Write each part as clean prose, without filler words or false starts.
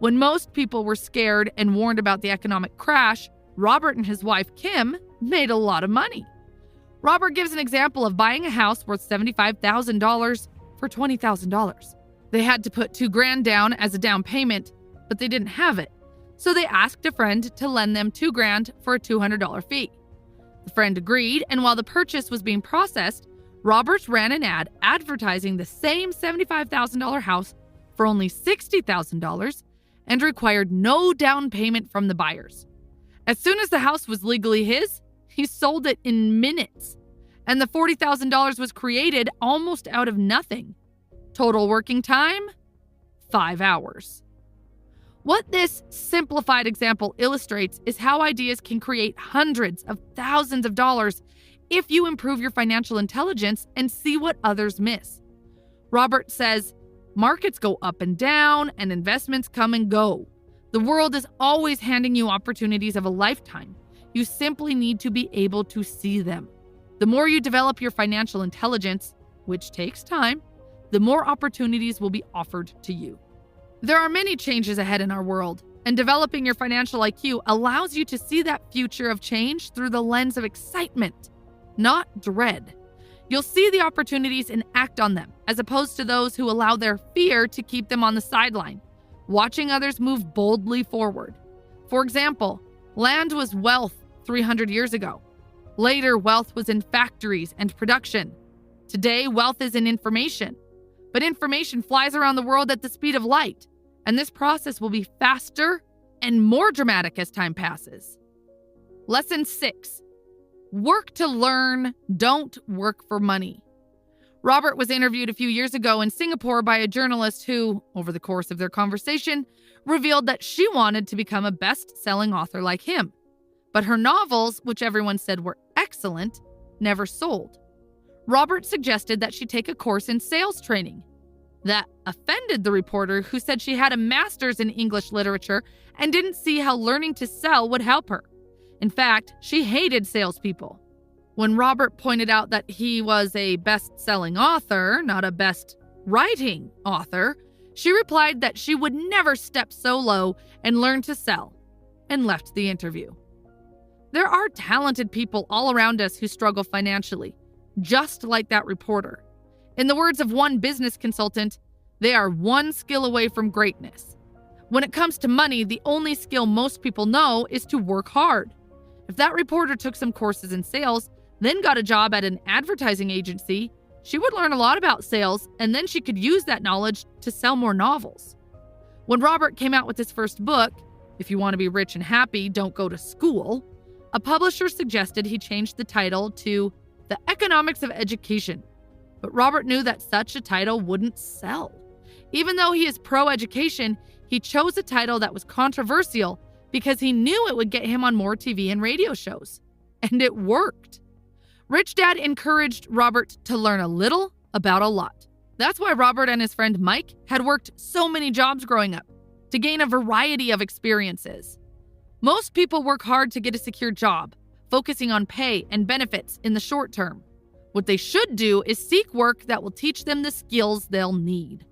When most people were scared and warned about the economic crash, Robert and his wife, Kim, made a lot of money. Robert gives an example of buying a house worth $75,000 for $20,000. They had to put $2,000 down as a down payment, but they didn't have it. So they asked a friend to lend them $2,000 for a $200 fee. The friend agreed, and while the purchase was being processed, Robert ran an ad advertising the same $75,000 house for only $60,000 and required no down payment from the buyers. As soon as the house was legally his, he sold it in minutes, and the $40,000 was created almost out of nothing. Total working time? 5 hours. What this simplified example illustrates is how ideas can create hundreds of thousands of dollars if you improve your financial intelligence and see what others miss. Robert says, markets go up and down and investments come and go. The world is always handing you opportunities of a lifetime. You simply need to be able to see them. The more you develop your financial intelligence, which takes time, the more opportunities will be offered to you. There are many changes ahead in our world, and developing your financial IQ allows you to see that future of change through the lens of excitement, not dread. You'll see the opportunities and act on them, as opposed to those who allow their fear to keep them on the sideline, watching others move boldly forward. For example, land was wealth 300 years ago. Later, wealth was in factories and production. Today, wealth is in information. But information flies around the world at the speed of light, and this process will be faster and more dramatic as time passes. Lesson 6. Work to learn, don't work for money. Robert was interviewed a few years ago in Singapore by a journalist who, over the course of their conversation, revealed that she wanted to become a best-selling author like him. But her novels, which everyone said were excellent, never sold. Robert suggested that she take a course in sales training. That offended the reporter, who said she had a master's in English literature and didn't see how learning to sell would help her. In fact, she hated salespeople. When Robert pointed out that he was a best-selling author, not a best-writing author, she replied that she would never step so low and learn to sell, and left the interview. There are talented people all around us who struggle financially, just like that reporter. In the words of one business consultant, they are one skill away from greatness. When it comes to money, the only skill most people know is to work hard. If that reporter took some courses in sales, then got a job at an advertising agency, she would learn a lot about sales, and then she could use that knowledge to sell more novels. When Robert came out with his first book, If You Want to Be Rich and Happy, Don't Go to School, a publisher suggested he change the title to The Economics of Education. But Robert knew that such a title wouldn't sell. Even though he is pro-education, he chose a title that was controversial because he knew it would get him on more TV and radio shows. And it worked. Rich Dad encouraged Robert to learn a little about a lot. That's why Robert and his friend Mike had worked so many jobs growing up, to gain a variety of experiences. Most people work hard to get a secure job, focusing on pay and benefits in the short term. What they should do is seek work that will teach them the skills they'll need.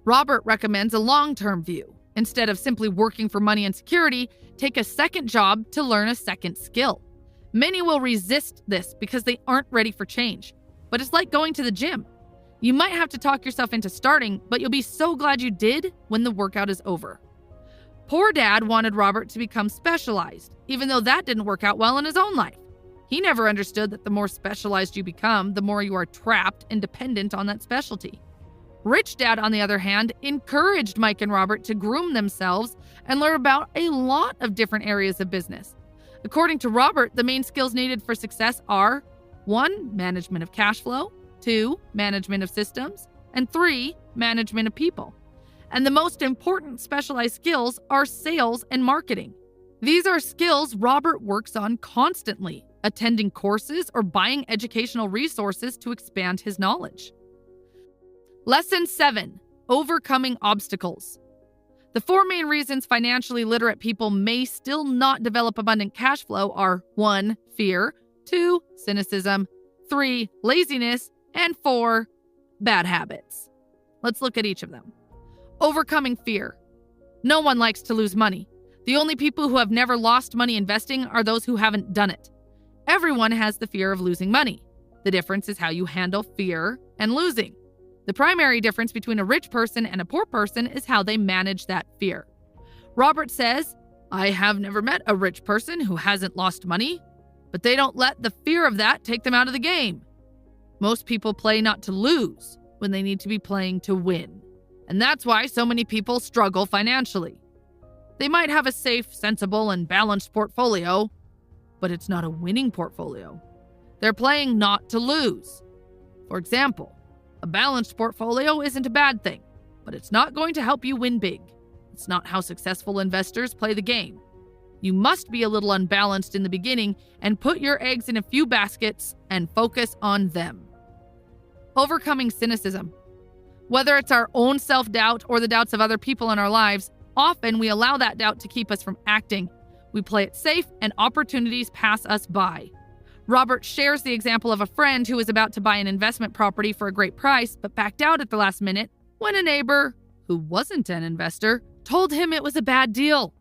Robert recommends a long-term view. Instead of simply working for money and security, take a second job to learn a second skill. Many will resist this because they aren't ready for change. But it's like going to the gym. You might have to talk yourself into starting, but you'll be so glad you did when the workout is over. Poor Dad wanted Robert to become specialized, even though that didn't work out well in his own life. He never understood that the more specialized you become, the more you are trapped and dependent on that specialty. Rich Dad, on the other hand, encouraged Mike and Robert to groom themselves and learn about a lot of different areas of business. According to Robert, the main skills needed for success are 1. Management of cash flow, 2. Management of systems, and 3. Management of people. And the most important specialized skills are sales and marketing. These are skills Robert works on constantly, attending courses or buying educational resources to expand his knowledge. Lesson 7. Overcoming obstacles. The 4 main reasons financially literate people may still not develop abundant cash flow are 1. Fear, 2. Cynicism, 3. Laziness, and 4. Bad habits. Let's look at each of them. Overcoming fear. No one likes to lose money. The only people who have never lost money investing are those who haven't done it. Everyone has the fear of losing money. The difference is how you handle fear and losing. The primary difference between a rich person and a poor person is how they manage that fear. Robert says, "I have never met a rich person who hasn't lost money, but they don't let the fear of that take them out of the game. Most people play not to lose when they need to be playing to win. And that's why so many people struggle financially. They might have a safe, sensible, and balanced portfolio, but it's not a winning portfolio. They're playing not to lose. For example, a balanced portfolio isn't a bad thing, but it's not going to help you win big. It's not how successful investors play the game. You must be a little unbalanced in the beginning and put your eggs in a few baskets and focus on them." Overcoming cynicism. Whether it's our own self-doubt or the doubts of other people in our lives, often we allow that doubt to keep us from acting. We play it safe and opportunities pass us by. Robert shares the example of a friend who was about to buy an investment property for a great price but backed out at the last minute when a neighbor, who wasn't an investor, told him it was a bad deal.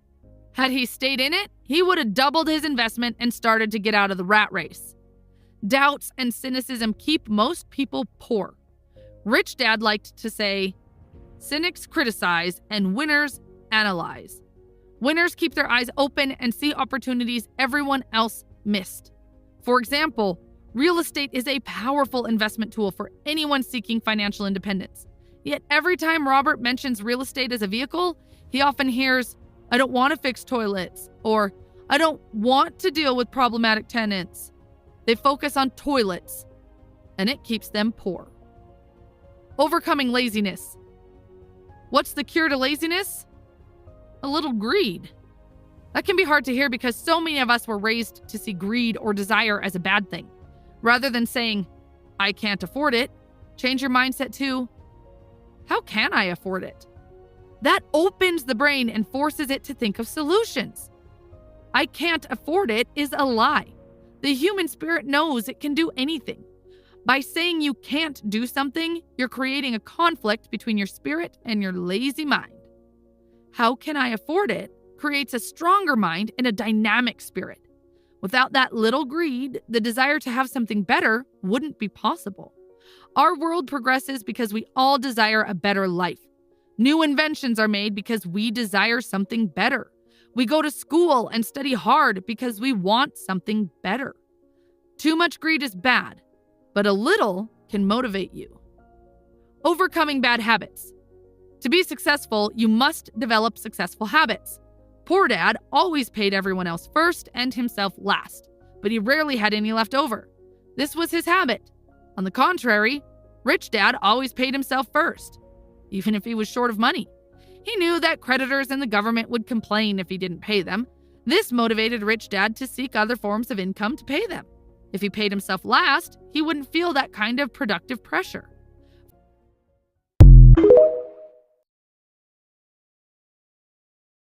Had he stayed in it, he would have doubled his investment and started to get out of the rat race. Doubts and cynicism keep most people poor. Rich Dad liked to say, "Cynics criticize and winners analyze." Winners keep their eyes open and see opportunities everyone else missed. For example, real estate is a powerful investment tool for anyone seeking financial independence. Yet every time Robert mentions real estate as a vehicle, he often hears, "I don't want to fix toilets," or "I don't want to deal with problematic tenants." They focus on toilets, and it keeps them poor. Overcoming laziness. What's the cure to laziness? A little greed. That can be hard to hear because so many of us were raised to see greed or desire as a bad thing. Rather than saying, "I can't afford it," change your mindset to, "How can I afford it?" That opens the brain and forces it to think of solutions. "I can't afford it" is a lie. The human spirit knows it can do anything. By saying you can't do something, you're creating a conflict between your spirit and your lazy mind. "How can I afford it?" creates a stronger mind and a dynamic spirit. Without that little greed, the desire to have something better wouldn't be possible. Our world progresses because we all desire a better life. New inventions are made because we desire something better. We go to school and study hard because we want something better. Too much greed is bad, but a little can motivate you. Overcoming bad habits. To be successful, you must develop successful habits. Poor Dad always paid everyone else first and himself last, but he rarely had any left over. This was his habit. On the contrary, Rich Dad always paid himself first, even if he was short of money. He knew that creditors and the government would complain if he didn't pay them. This motivated Rich Dad to seek other forms of income to pay them. If he paid himself last, he wouldn't feel that kind of productive pressure.